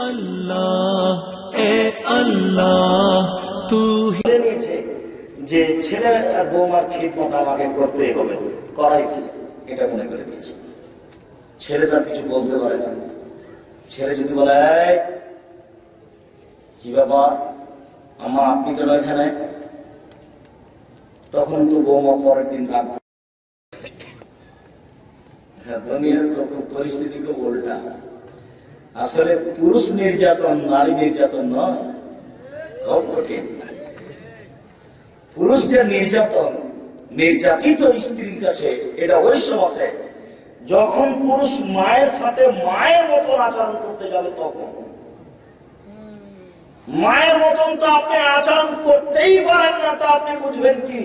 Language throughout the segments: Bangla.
আল্লাহ এ আল্লাহ তু নিয়েছে যে ছেলে আর বৌমার খিদমত আমাকে করতেই হবে, করাই কি এটা মনে করে নিয়েছে। ছেলে তার কিছু বলতে পারে না। ছেলে যদি বলে কি ব্যাপার আম্মা আপনি কেন এখানে, তখন তো বৌমা পরের দিন রাগ। দুনিয়ার পরিস্থিতি খুব উল্টা। আসলে পুরুষ নির্যাতন নারী নির্যাতন নয়, খুব কঠিন। পুরুষ যে নির্যাতন নির্যাতিত স্ত্রীর কাছে, এটা ওই সময়তে যখন পুরুষ মায়ের সাথে মায়ের মতন আচরণ করতে যাবে, তখন মায়ের মতন তো আপনি আচরণ করতেই পারেন না, তো আপনি বুঝবেন কি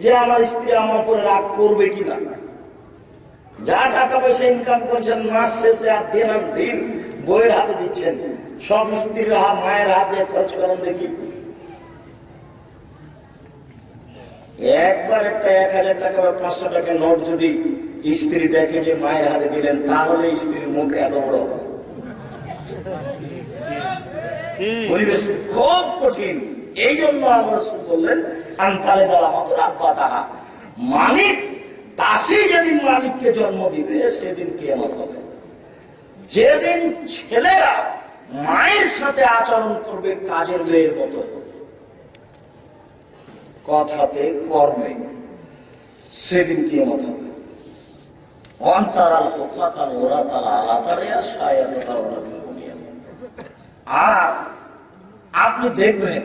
যে আমার স্ত্রী আমার উপরে রাগ করবে কিনা। যা টাকা পয়সা ইনকাম করছেন মাস শেষে আর দিন আর দিন বইয়ের হাতে দিচ্ছেন, সব স্ত্রীর মায়ের হাত দিয়ে খরচ করেন দেখি। একবার একটা 1000 টাকা বা 500 টাকা নোট যদি স্ত্রী দেখে যে মায়ের হাতে দিলেন, তাহলে স্ত্রীর মুখ এত বড় পরিবেশ খুব কঠিন। এই জন্য আমরা বললেন আন্তালে দ্বারা মতো রাব্বা তারা, মালিক দাসী যেদিন মালিককে জন্ম দিবে সেদিন কিয়ামত হবে। যেদিন ছেলেরা মায়ের সাথে আচরণ করবে কাজের মেয়ের মতো, কথাতে কর্মে, সেদিন কিয়ামত হবে। অন্তরাল হোকাতাল ওরা তালা আলাতারে আশায়াতে তারা দুনিয়া। আর আপনি দেখবেন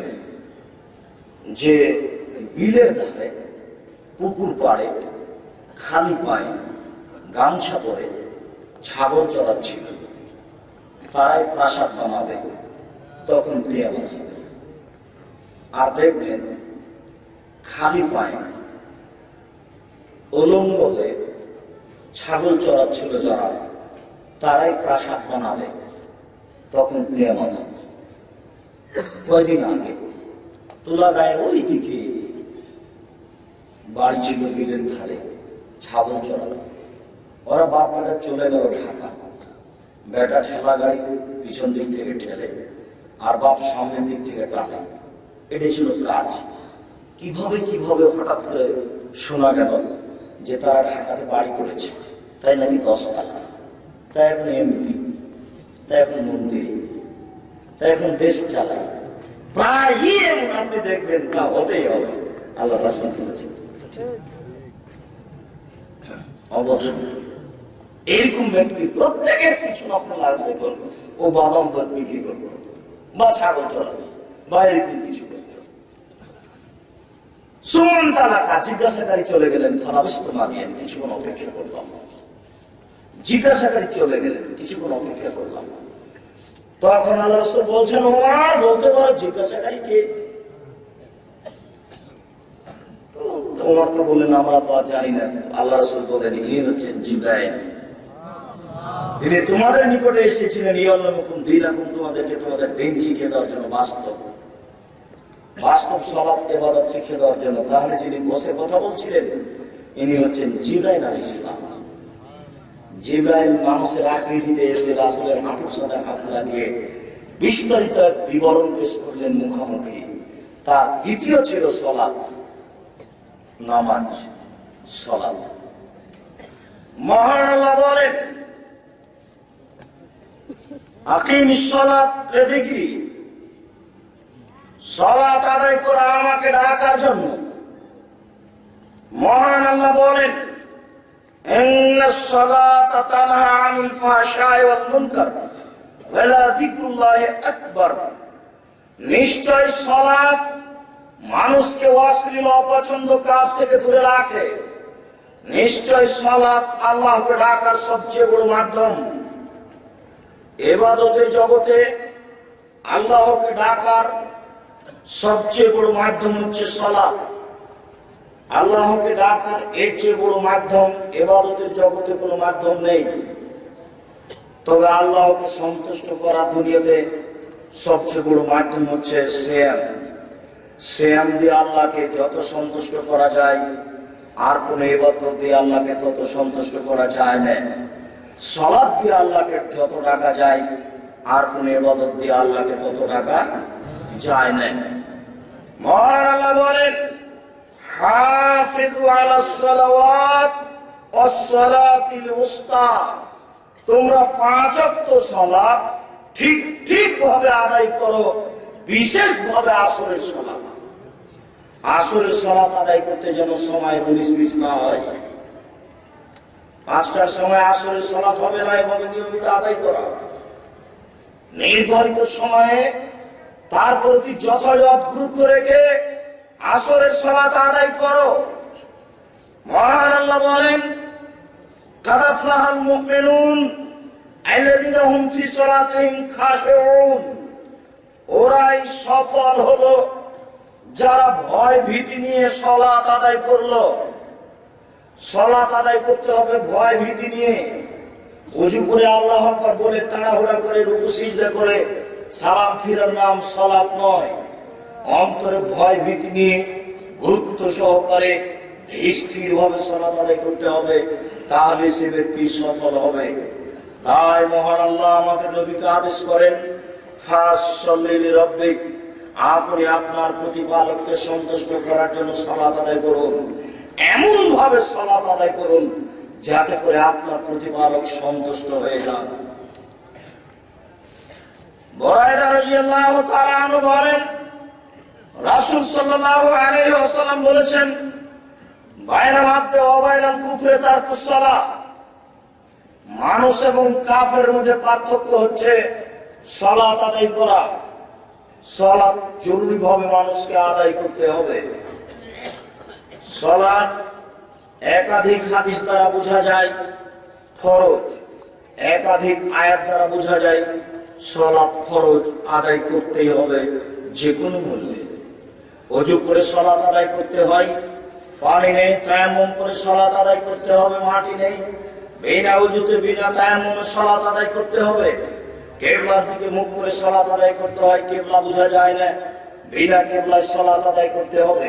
যে বিলের ধারে পুকুর পাড়ে খালি পায়ে গামছা পরে ছাগল চড়াচ্ছিল, তারাই প্রাসাদ বানাবে, তখন কিয়ামত হবে। আর দেখবেন খালি পায়ে উলঙ্গ হয়ে ছাগল চড়াচ্ছিল যারা, তারাই প্রাসাদ বানাবে, তখন কিয়ামত হবে। কয়দিন আগে তুলাগাঁয়ের ওই দিকে বাড়ি ছিল বিলের ধারে, ছাগল চড়াতো। ওরা বাপ বেটা চলে গেল ঢাকা, বেটা ঠেলা গাড়ি পিছন দিক থেকে ঠেলে আর বাপ সামনের দিক থেকে টানে, এটাই ছিল কাজ। কিভাবে হঠাৎ করে শোনা গেল যে তারা ঢাকাতে বাড়ি করেছে, তাই নাকি 10 টাকা, তাই এখন এমপি, তাই এখন মন্ত্রী, তাই এখন দেশ চালায়। প্রায় এমন আপনি দেখবেন, তা হতেই হবে। আল্লাহ রাসূল বলেছেন অবধান, এরকম ব্যক্তি প্রত্যেকের পিছনে আপনি লাগতে করবেন। ও বাদাম বিক্রি করবে বা ছাগল চড়াবে বা এরকম কিছু করবে। সুমন তালাকা জিজ্ঞাসাকারী চলে গেলেন, ফালাবস্তু মানিয়ে কিছুক্ষণ অপেক্ষা করলাম। জিজ্ঞাসাকারী চলে গেলেন, কিছুক্ষণ অপেক্ষা করলাম। তখন আল্লাহ রাসূল বলছেন, ওমর বলতে পারো জিজ্ঞাসাকারী কে? ওমর তো বললেন, আমরা তো আর জানি না। আল্লাহ রাসূল বলেন, ইনি হচ্ছেন জিবরাইল, তিনি তোমাদের নিকটে এসেছিলেন ইয়াল্লামুকুম দীনাকুম, তোমাদেরকে তোমাদের দিন শিখিয়ে দেওয়ার জন্য, বাস্তব সালাত ইবাদত শিখিয়ে দেওয়ার জন্য। তাহলে যিনি বসে কথা বলছিলেন ইনি হচ্ছেন জিবরাইল আলাইহিস সালাম। জিবরাইল মানুষের আকৃতিতে এসে রাসূলের হাঁটুর সাথে হাত লাগিয়ে বিস্তারিত বিবরণ পেশ করলেন মুখামুখি। তার দ্বিতীয় ছিল সালাত, নামাজ, সালাত। মহান আল্লাহ বলেন, আকিমিস সালাত লিযিকরি, সালাত আদায় করা আমাকে ডাকার জন্য। মহান আল্লাহ বলেন, ইন্নাস সালাতা তানহা আনিল ফাহশাই ওয়াল মুনকার ওয়া লাযিকরুল্লাহি আকবার, নিশ্চয় সালাত মানুষকে অশ্লীল অপছন্দ কাজ থেকে দূরে রাখে। নিশ্চয় সালাত আল্লাহকে ডাকার সবচেয়ে বড় মাধ্যম। ইবাদতের জগতে আল্লাহকে ডাকার সবচেয়ে বড় মাধ্যম হচ্ছে সালাত। আল্লাহকে ডাকার এর চেয়ে বড় মাধ্যম ইবাদতের জগতে কোনো মাধ্যম নেই। তবে আল্লাহকে সন্তুষ্ট করার দুনিয়াতে সবচেয়ে বড় মাধ্যম হচ্ছে সিয়াম। সিয়াম দিয়ে আল্লাহকে যত সন্তুষ্ট করা যায়, আর কোন ইবাদত দিয়ে আল্লাহকে তত সন্তুষ্ট করা যায় না। সালাত দিয়ে আল্লাহকে যত ডাকা যায়, আর কোন ইবাদত দিয়ে আল্লাহকে তত টাকা যায় না। মহান আল্লাহ বলেন, হাফিজু আলাস সালাওয়াত ওয়াস সালাতিল উসতা, তোমরা 5 ওয়াক্ত সালাত ঠিক ভাবে আদায় করো, বিশেষ ভাবে আসরের সালাত। আসরের সালাত আদায় করতে যেন সময় 19-20 না হয়। 5টার সময় আসরের সালাত হবে না, এভাবে নিয়মিত আদায় করা। নির্ধারিত সময়ে তার প্রতি যথাযথ গুরুত্ব রেখে আসরের সালাত আদায় করো। মহান আল্লাহ বলেন, কাদ আফলাহাল মুমিনুন আল্লাযীনা হুম ফি সালাতিহিম খাশিউন, ওরাই সফল হলো যারা ভয় ভীতি নিয়ে সালাত আদায় করলো। সালাত আদায় করতে হবে ভয় ভীতি নিয়ে। ওযু করে আল্লাহু আকবার বলে তাড়াহুড়া করে রুকু সিজদা করে সালাম ফিরার নাম সালাত নয়। অন্তরে ভয় ভীতি নিয়ে গুরুত্ব সহকারে স্থির ভাবে সালাত আদায় করতে হবে, তাহলে সে ব্যক্তি সফল হবে। তাই মহান আল্লাহ আমাদের নবীকে আদেশ করেন, ফাসাল্লি লিরাব্বিক, আপনি আপনার প্রতিপালককে সন্তুষ্ট করার জন্য সালাত আদায় করুন। এমন ভাবে সালাত আদায় করুন যাতে করে আপনার প্রতিপালক সন্তুষ্ট হয়ে যান। বুরায়দা রাদিয়াল্লাহু তাআলা আনহু বলেন, রাসূল সাল্লাল্লাহু আলাইহি ওয়াসাল্লাম বলেছেন, বাইনাল আবদি ওয়া বাইনাল কুফরি তারকুস সালাহ, মানুষ এবং কাফেরের মধ্যে পার্থক্য হচ্ছে সালাত আদায় করা। সালাত জরুরি ভাবে মানুষকে আদায় করতে হবে। সালাত একাধিক হাদিস দ্বারা বোঝা যায় ফরজ, একাধিক আয়াত দ্বারা বোঝা যায় সালাত ফরজ, আদায় করতেই হবে যে কোনো মূল্যে। ওযু করে সালাত আদায় করতে হয়, পানি নেই তায়াম্মুম করে সালাত আদায় করতে হবে, মাটি নেই বিনা ওযুতে বিনা তায়াম্মুমে সালাত আদায় করতে হবে। কিবলার দিকে মুখ করে সালাত আদায় করতে হয়, কিবলা বোঝা যায় না, বিনা কিবলায় সালাত আদায় করতে হবে।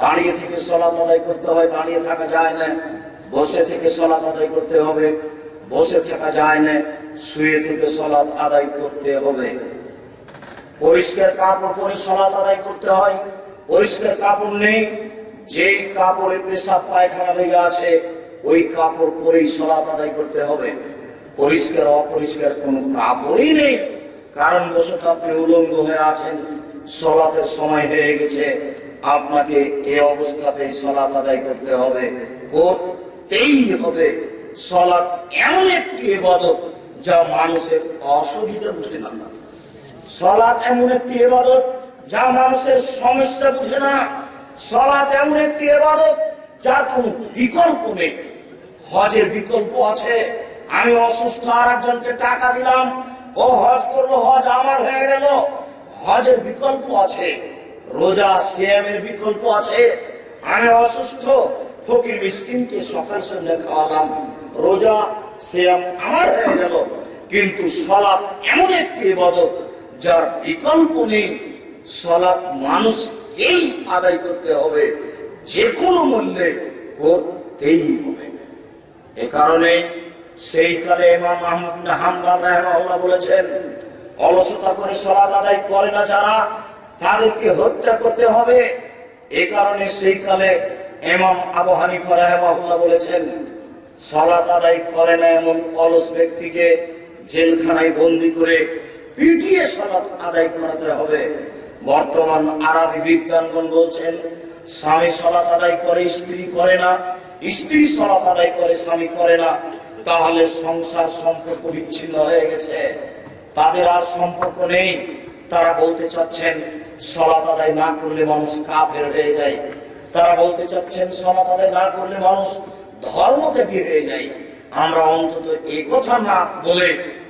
দাঁড়িয়ে থেকে সালাত আদায় করতে হয়, দাঁড়িয়ে থাকা যায় না। বসে থেকে সালাত আদায় করতে হবে, বসে থাকা যায় না। শুয়ে থেকে সালাত আদায় করতে হবে। পরিষ্কার কাপড় পরে সালাত আদায় করতে হয়, পরিষ্কার কাপড় নেই, যেই কাপড়ে পেশাব পায়খানা লেগে আছে ওই কাপড় পরেই সালাত আদায় করতে হবে। পরিষ্কার অপরিষ্কার কোনো কাপড়ই নেই, কারণ বসত আপনি উলঙ্গ হয়ে আছেন, সালাতের সময় হয়ে গেছে, আপনাকে এই অবস্থাতেই সালাত আদায় করতে হবে, করতেই হবে। সালাত এমন একটি ইবাদত যা মানুষের অসুবিধা বুঝে না। সালাত এমন একটি ইবাদত যা মানুষের সমস্যা বুঝে না। সালাত এমন একটি ইবাদত যার কোনো বিকল্প নেই। হজের বিকল্প আছে, আমি অসুস্থ আর একজনকে টাকা দিলাম, ও হজ করলো, হজ আমার হয়ে গেল, হজের বিকল্প আছে। রোজা সিয়ামের বিকল্প আছে, আমি অসুস্থ ফকির মিসকিনকে সকাল সন্ধ্যা খাওয়ালাম, রোজা সিয়াম আমার হয়ে গেল। কিন্তু সালাত এমন একটি ইবাদত যার বিকল্প নেই। সালাত মানুষকেই আদায় করতে হবে, যে কোনো মূল্যে করতেই হবে। এ কারণে সেই কালে ইমাম আহমদ ইবনে হাম্বল রাহিমাহুল্লাহ বলেছেন, অলসতা করে সালাত আদায় করে না যারা, তাদেরকে হত্যা করতে হবে। এ কারণে সেই কালে ইমাম আবু হানিফা রাহিমাহুল্লাহ বলেছেন, সালাত আদায় করে না এমন অলস ব্যক্তিকে জেলখানায় বন্দী করে পিটিয়ে সালাত আদায় করাতে হবে। বর্তমান আরবি বিদ্বানগণ বলছেন, স্বামী সালাত আদায় করে স্ত্রী করে না, স্ত্রী সালাত আদায় করে স্বামী করে না, তাহলে সংসার সম্পর্ক বিচ্ছিন্ন হয়ে গেছে, তাদের আর সম্পর্ক নেই। তারা বলতে চাচ্ছেন সালাত আদায় না করলে মানুষ কাফের হয়ে যায়। তারা বলতে চাচ্ছেন সালাত আদায় না করলে মানুষ ধর্ম থেকে হয়ে যায়। আমরা অন্তত এই কথা না বলে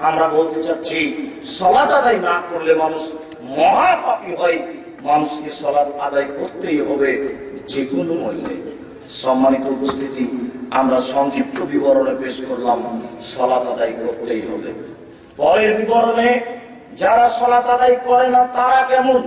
আমরা বলতে চাচ্ছি সালাত আদায় না করলে মানুষ মহাপাপী হয়। মানুষকে সালাত আদায় করতেই হবে যে কোনো মূল্যে। সম্মানিত উপস্থিতি, আমরা সংক্ষিপ্ত বিবরণে পেশ করলাম সালাত আদায় করতেই হবে। পরের বিবরণে যারা সালাত আদায় করে না তারা কেমন,